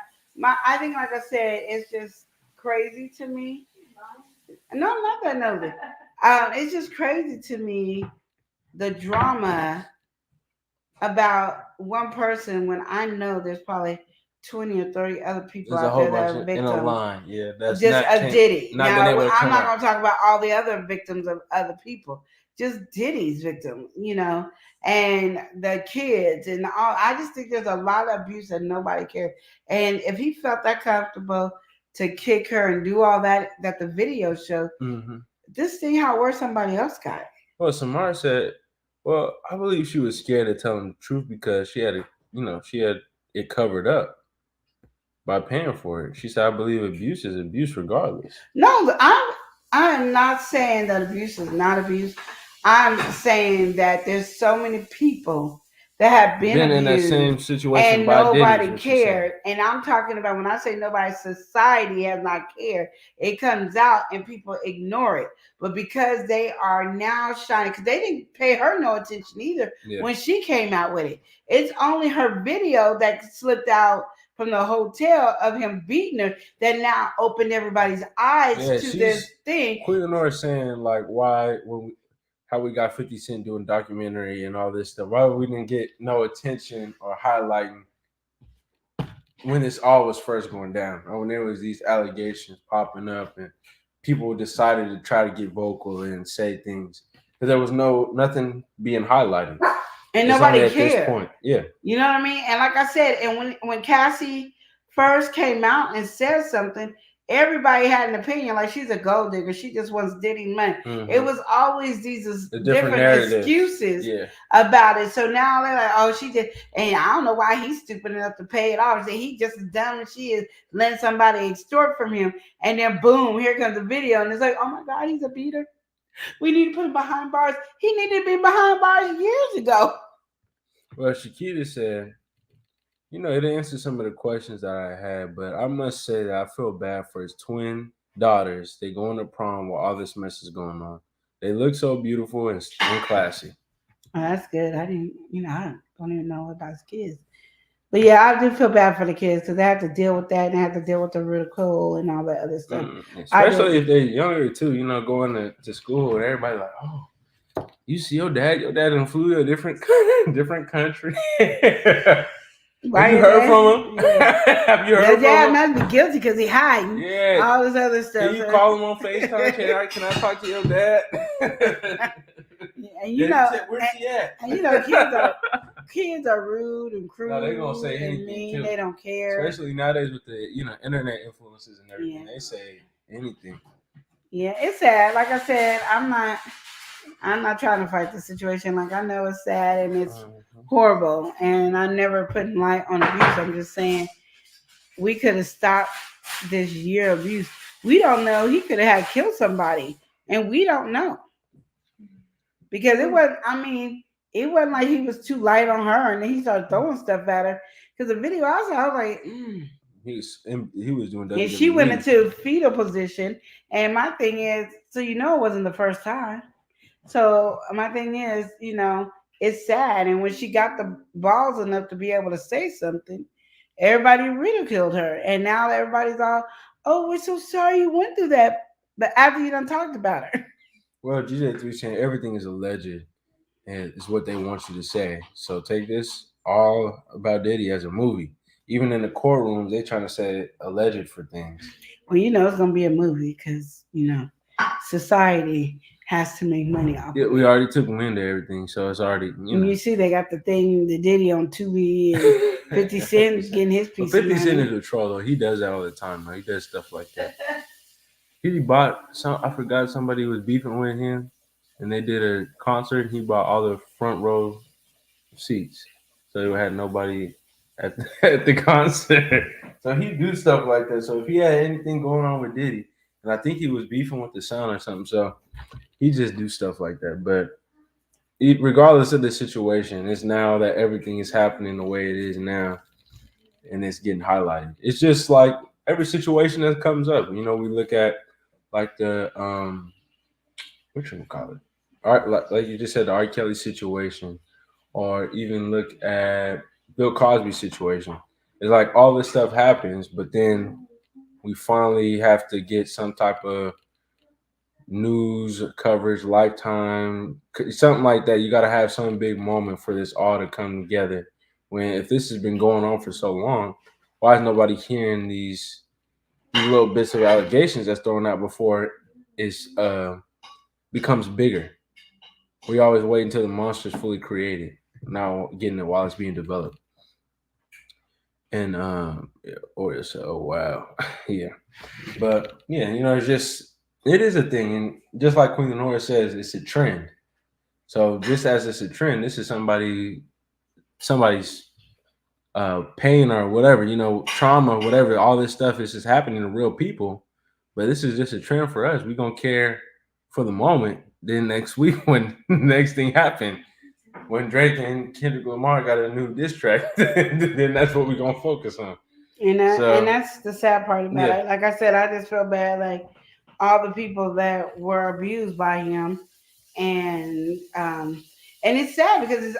think, like I said, it's just crazy to me. No, I'm not that nosy. It's just crazy to me, the drama about one person when I know there's probably 20 or 30 other people out there that are victims. In a line. Yeah, that's just a Diddy. Now, I'm not going to talk about all the other victims of other people just Diddy's victim, and the kids and all. I just think there's a lot of abuse that nobody cares. And if he felt that comfortable to kick her and do all that the video showed, just see how worse somebody else got it.
Well, Samara said, well, I believe she was scared of telling the truth because she had it covered up by paying for it. She said, I believe abuse is abuse regardless.
No, I am not saying that abuse is not abuse. I'm saying that there's so many people that have been
in that
abused
same situation
and
by
nobody
Diddy,
cared. And I'm talking about, when I say nobody, society has not cared. It comes out and people ignore it. But because they are now shining, because they didn't pay her no attention either when she came out with it. It's only her video that slipped out from the hotel of him beating her that now opened everybody's eyes to this thing.
Queen Honora saying like how we got 50 Cent doing documentary and all this stuff. Why we didn't get no attention or highlighting when this all was first going down, or when there was these allegations popping up and people decided to try to get vocal and say things because there was nothing being highlighted.
And nobody cared. Yeah. You know what I mean? And like I said, and when Cassie first came out and said something, everybody had an opinion, like she's a gold digger. She just wants Diddy money. It was always these different excuses about it. So now they're like, oh, she did. And I don't know why he's stupid enough to pay it off. He just as dumb as she is, letting somebody extort from him. And then boom, here comes the video. And it's like, oh my God, he's a beater. We need to put him behind bars. He needed to be behind bars years ago.
Well, Shakita said, it answered some of the questions that I had, but I must say that I feel bad for his twin daughters. They going to prom while all this mess is going on. They look so beautiful and classy.
Oh, that's good. I didn't, I don't even know about his kids. But yeah, I do feel bad for the kids because they have to deal with that and they have to deal with the ridicule and all that other stuff.
Especially if they're younger too, going to school and everybody like, oh, you see your dad done flew to a different country.
Right,
have you heard from him? Yeah. Have you heard from him?
Dad must be guilty because he hiding. Yeah. All this other stuff.
Can you call him on FaceTime? Can I talk to your dad?
And where's he at? And kids are rude and cruel.
No, they're gonna say anything
mean.
Too.
They don't care.
Especially nowadays with the internet influences and everything. Yeah. They say anything.
Yeah, it's sad. Like I said, I'm not trying to fight the situation. Like, I know it's sad and it's horrible, and I never put light on abuse. I'm just saying we could have stopped this year of abuse. We don't know. He could have killed somebody, and we don't know because it wasn't. I mean, it wasn't like he was too light on her, and then he started throwing stuff at her. Because the video I saw, I was like,
he was doing that.
And she went into fetal position, and my thing is, so it wasn't the first time. So my thing is, it's sad. And when she got the balls enough to be able to say something, everybody ridiculed her. And now everybody's all, oh, we're so sorry you went through that. But after you done talked about her.
Well, GJ3 saying everything is alleged and it's what they want you to say. So take this all about Diddy as a movie. Even in the courtrooms, they trying to say alleged for things.
Well, it's going to be a movie because, society has to make money off.
Yeah, we already took wind of everything, so it's already.
You see, they got the Diddy on Tubi and 50 Cent getting his piece.
50 Cent is a troll though. He does that all the time. He does stuff like that. He bought I forgot somebody was beefing with him, and they did a concert. He bought all the front row seats, so they had nobody at the concert. So he do stuff like that. So if he had anything going on with Diddy, and I think he was beefing with the sound or something, so he just do stuff like that. But regardless of the situation, it's now that everything is happening the way it is now, and it's getting highlighted. It's just like every situation that comes up. We look at like the what should we call it? Art, like you just said, the R. Kelly situation, or even look at Bill Cosby situation. It's like all this stuff happens, but then we finally have to get some type of news coverage, Lifetime, something like that. You got to have some big moment for this all to come together. When if this has been going on for so long, why is nobody hearing these little bits of allegations that's thrown out before it becomes bigger? We always wait until the monster's fully created. Now getting it while it's being developed. And or it's oh wow, yeah. But yeah, it's just it is a thing, and just like Queen Lenora says, it's a trend. So just as it's a trend, this is somebody's pain or whatever, trauma, whatever. All this stuff is just happening to real people, but this is just a trend for us. We gonna care for the moment. Then next week, when the next thing happened, when Drake and Kendrick Lamar got a new diss track, then that's what we gonna focus on.
And
So
that's the sad part about
yeah,
it. Like I said, I just feel bad. Like all the people that were abused by him, and and it's sad because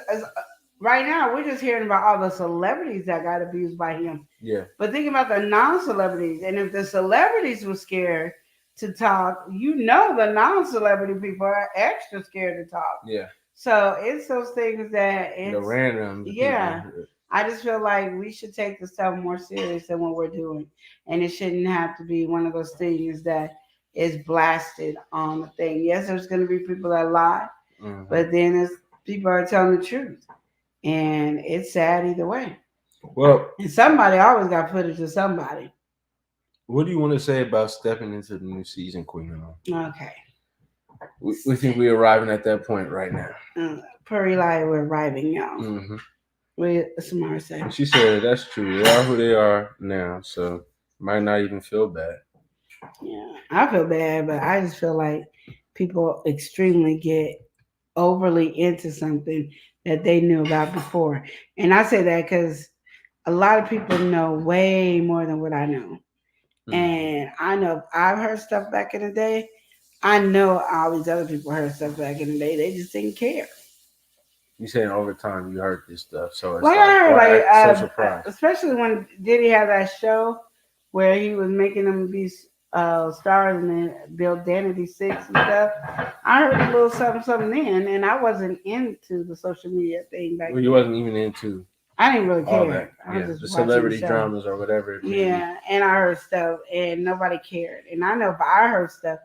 right now we're just hearing about all the celebrities that got abused by him.
yeah,
But think about the non-celebrities, and if the celebrities were scared to talk, the non-celebrity people are extra scared to talk.
yeah.
So it's those things that
The
it's
random
yeah.
people.
I just feel like we should take this stuff more serious than what we're doing, and it shouldn't have to be one of those things that is blasted on the thing. Yes, there's going to be people that lie,
Mhm.
but then there's people are telling the truth, and it's sad either way.
Well,
And somebody always got footage of somebody.
what do you want to say about stepping into the new season, Queen?
Okay.
We think we're arriving at that point right now.
Pretty like we're arriving, y'all.
Hmm.
With Samara said.
She said that's true. They are who they are now, so might not even feel bad.
Yeah, I feel bad, but I just feel like people extremely get overly into something that they knew about before. And I say that because a lot of people know way more than what I know.
Hmm.
And I know if I've heard stuff back in the day, I know all these other people heard stuff back in the day. They just didn't care.
You saying over time you heard this stuff, so it's
Like
like
I heard,
why
like
act so surprised?
especially when Diddy had that show where he was making them be stars and then build Danity Six and stuff. I heard a little something, something then, and I wasn't into the social media thing back
Well, you
then.
wasn't even into
I didn't really
all that.
care. I was
Yeah,
just
the
watching the
celebrity
show.
dramas or whatever it may be.
Yeah, and I heard stuff, and nobody cared. And I know if I heard stuff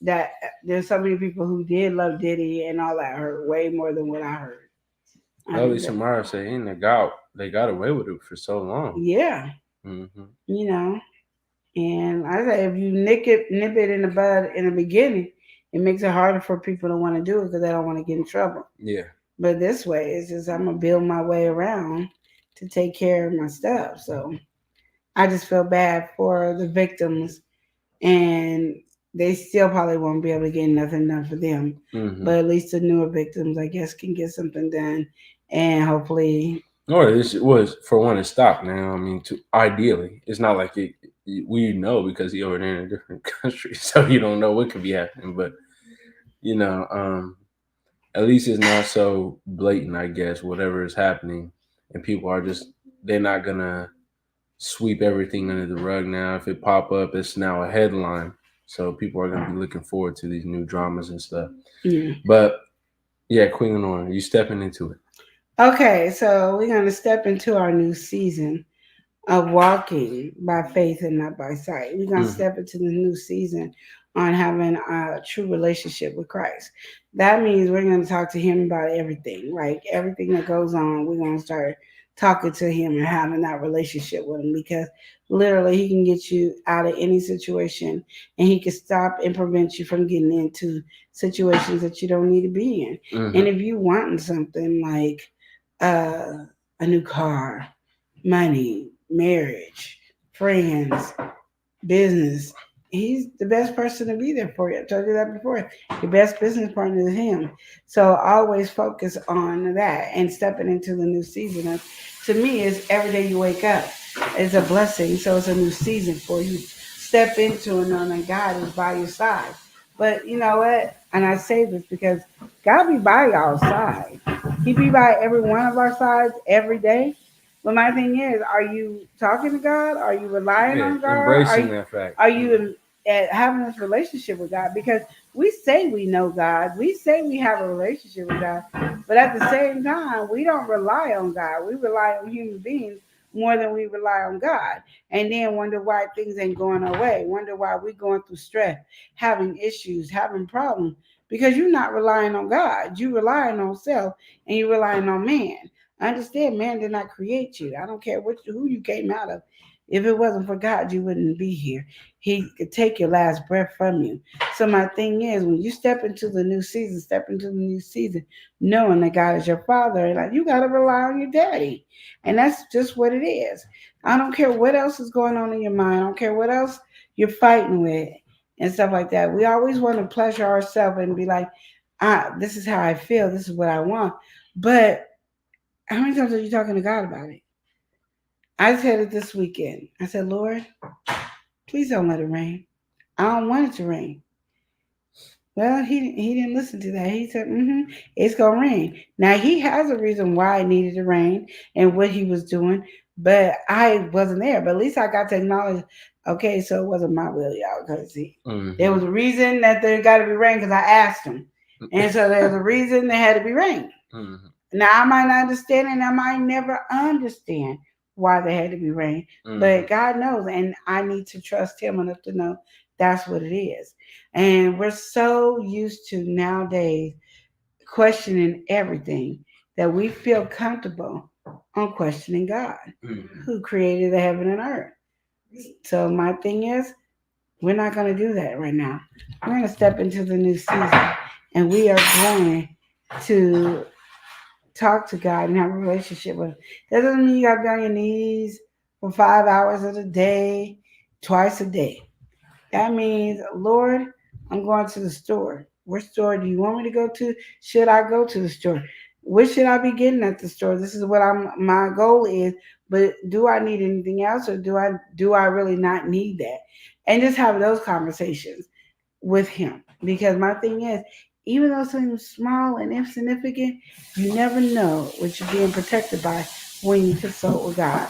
that there's so many people who did love Diddy and all that heard way more than what I heard. I
Early
think that,
Samara said, they got away with it for so long."
yeah,
Hmm.
you know. And I say if you nip it in the bud in the beginning, it makes it harder for people to want to do it because they don't want to get in trouble.
Yeah.
But this way, it's just I'm gonna build my way around to take care of my stuff. So I just feel bad for the victims, and they still probably won't be able to get nothing done for them.
Hmm.
But at least the newer victims, I guess, can get something done, and hopefully,
Or this was for one to stop now. I mean, to ideally, it's not like we know because he over there in a different country, so you don't know what could be happening. But you know, at least it's not so blatant. I guess whatever is happening, and people are just they're not gonna sweep everything under the rug now. If it pop up, it's now a headline, so people are gonna be looking forward to these new dramas and stuff.
yeah.
But yeah, Queen Lenore, you stepping into it.
Okay, so we're gonna step into our new season of walking by faith and not by sight. We're going to
Hmm.
step into the new season on having a true relationship with Christ. That means we're going to talk to Him about everything, like everything that goes on. We're going to start talking to Him and having that relationship with Him because literally He can get you out of any situation and He can stop and prevent you from getting into situations that you don't need to be in. And
Hmm.
if you want something like uh, a new car, money, marriage, friends, business. He's the best person to be there for you. I told you that before. Your best business partner is him. So always focus on that and stepping into the new season. To me, is every day you wake up is a blessing. So it's a new season for you. Step into it knowing that God is by your side. But you know what? And I say this because God be by y'all side. He be by every one of our sides every day. But my thing is, are you talking to God? Are you relying
Yeah,
on God?
embracing that fact.
Are you having this relationship with God? Because we say we know God, we say we have a relationship with God, but at the same time, we don't rely on God. We rely on human beings more than we rely on God. And then wonder why things ain't going our way. Wonder why we're going through stress, having issues, having problems. because you're not relying on God. You're relying on self and you're relying on man. Understand, man did not create you. I don't care who you came out of. If it wasn't for God, you wouldn't be here. He could take your last breath from you. So my thing is, when you step into the new season, knowing that God is your father, like you gotta rely on your daddy. And that's just what it is. I don't care what else is going on in your mind. I don't care what else you're fighting with and stuff like that. We always want to pleasure ourselves and be like, this is how I feel, this is what I want. But how many times are you talking to God about it? I said it this weekend. I said, Lord, please don't let it rain. I don't want it to rain. Well, he didn't listen to that. He said, it's gonna rain. Now he has a reason why it needed to rain and what he was doing, but I wasn't there. But at least I got to acknowledge, okay, so it wasn't my will, y'all, because there was a reason that there got to be rain because I asked him, and so there's a reason there had to be rain. Now I might not understand, and I might never understand why there had to be rain, but God knows, and I need to trust Him enough to know that's what it is. And we're so used to nowadays questioning everything that we feel comfortable on questioning God, who created the heaven and earth. So my thing is, we're not going to do that right now. We're going to step into the new season, and we are going to talk to God and have a relationship with Him. That doesn't mean you got to be on your knees for 5 hours of the day, twice a day. That means, Lord, I'm going to the store. Which store do you want me to go to? Should I go to the store? What should I be getting at the store? This is what my goal is. But do I need anything else, or do I really not need that? And just have those conversations with Him. Because my thing is, even though something small and insignificant, you never know what you're being protected by when you consult with God.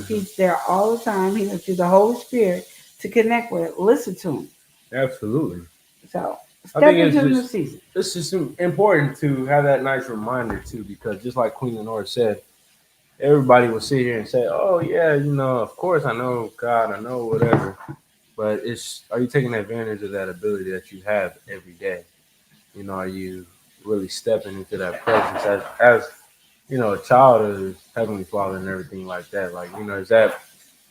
He's there all the time. He's through the Holy Spirit to connect with, listen to Him.
Absolutely.
So
I
step
think
into the new season.
it's just important to have that nice reminder too, because just like Queen Lenore said, everybody will sit here and say, "Oh yeah, of course I know God, I know whatever," but are you taking advantage of that ability that you have every day? Are you really stepping into that presence as a child of His Heavenly Father and everything like that? Like, is that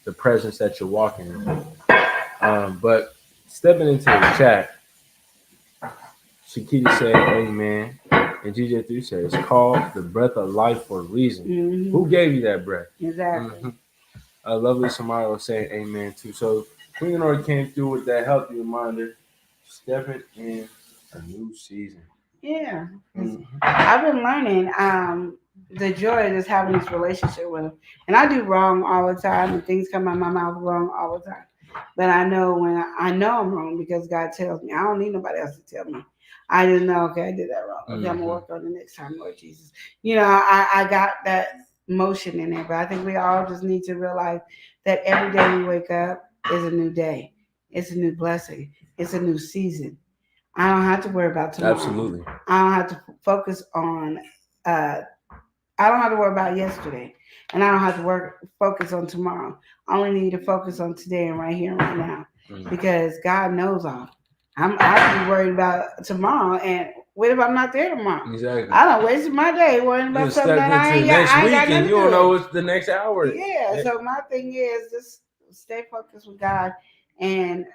the presence that you're walking in? But stepping into the chat, Shakita said, "Amen." And GJ3 said, "It's called the breath of life for a reason." Who gave you that breath?
Exactly.
Lovely Samara was saying, "Amen" too. So Queen Lenore came through with that healthy reminder, stepping in a new season.
Yeah. I've been learning the joy of just having this relationship with Him. And I do wrong all the time, and things come out of my mouth wrong all the time. But I know when I know I'm wrong because God tells me. I don't need nobody else to tell me. I just know, okay, I did that wrong. Okay, I'm gonna work on it next time, Lord Jesus. I got that motion in there, but I think we all just need to realize that every day we wake up is a new day. It's a new blessing. It's a new season. I don't have to worry about tomorrow.
Absolutely.
I don't have to focus on. Uh, I don't have to worry about yesterday, and I don't have to focus on tomorrow. I only need to focus on today and right here and right now, because God knows all. I have to be worried about tomorrow, and what if I'm not there tomorrow?
Exactly.
I don't wasted my day worrying about something that I ain't
next
got.
week,
I ain't got
and you don't know what's the next hour.
Yeah. So my thing is just stay focused with God, and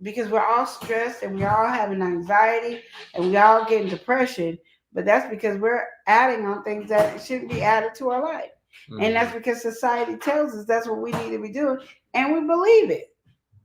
because we're all stressed and we're all having anxiety and we all getting depression, but that's because we're adding on things that shouldn't be added to our life. And that's because society tells us that's what we need to be doing, and we believe it.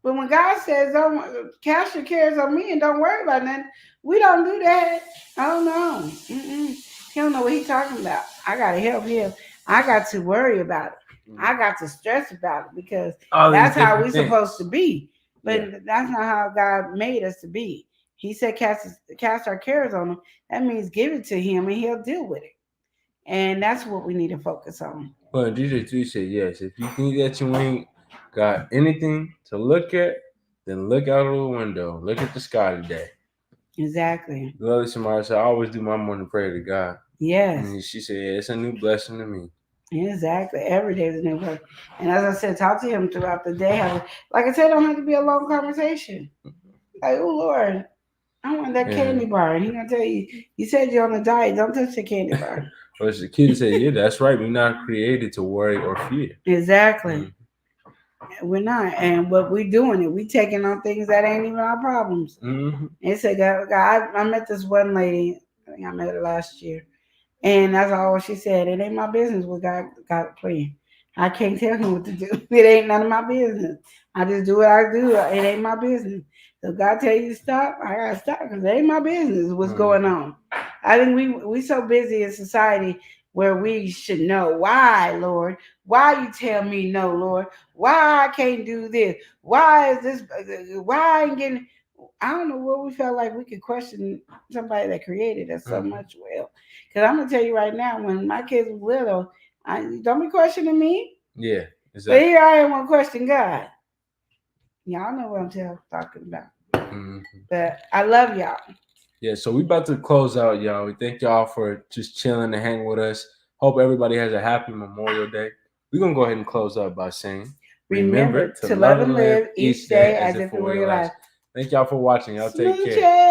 But when God says, "Don't cast your cares on me and don't worry about nothing," we don't do that. Oh no, he don't know what he's talking about. I gotta help him. I got to worry about it. I got to stress about it, because that's how we're supposed to be. But that's not how God made us to be. He said, "Cast our cares on Him." That means give it to Him, and He'll deal with it. And that's what we need to focus on.
Well, DJ3 said, "Yes, if you think that you ain't got anything to look at, then look out of the window. Look at the sky today."
Exactly.
Lovely Samara said, "I always do my morning prayer to God."
Yes.
And she said, "Yeah, it's a new blessing to me."
Exactly. Every day is a new blessing. And as I said, talk to Him throughout the day. Like I said, don't have to be a long conversation. Like, oh Lord, I want that
Yeah.
candy bar. And he gonna tell you, you said you're on a diet. Don't touch the candy bar.
Or as the kid said, yeah, that's right. We're not created to worry or fear.
Exactly.
Mm.
We're not. And what we doing it, we taking on things that ain't even our problems.
Mm-hmm.
And say, God, I met this one lady. I think I met her last year. And that's all she said. It ain't my business what God got a plan. I can't tell him what to do. It ain't none of my business. I just do what I do. It ain't my business. So God tell you to stop, I gotta stop because it ain't my business what's going on. I think we so busy in society where we should know why, Lord. Why you tell me no, Lord? Why I can't do this? Why is this? Why I ain't getting? I don't know where we felt like we could question somebody that created us so much. Well, because I'm gonna tell you right now, when my kids was little, I don't be questioning me.
Yeah,
But
exactly.
here I am want to question God. Y'all know what I'm talking about.
Mm-hmm.
But I love y'all.
Yeah, so we about to close out, y'all. We thank y'all for just chilling and hanging with us. Hope everybody has a happy Memorial Day. We're gonna go ahead and close out by saying,
Remember to love and live each day as if it were your
last.
life.
Thank y'all for watching. Y'all take care.
Smooches.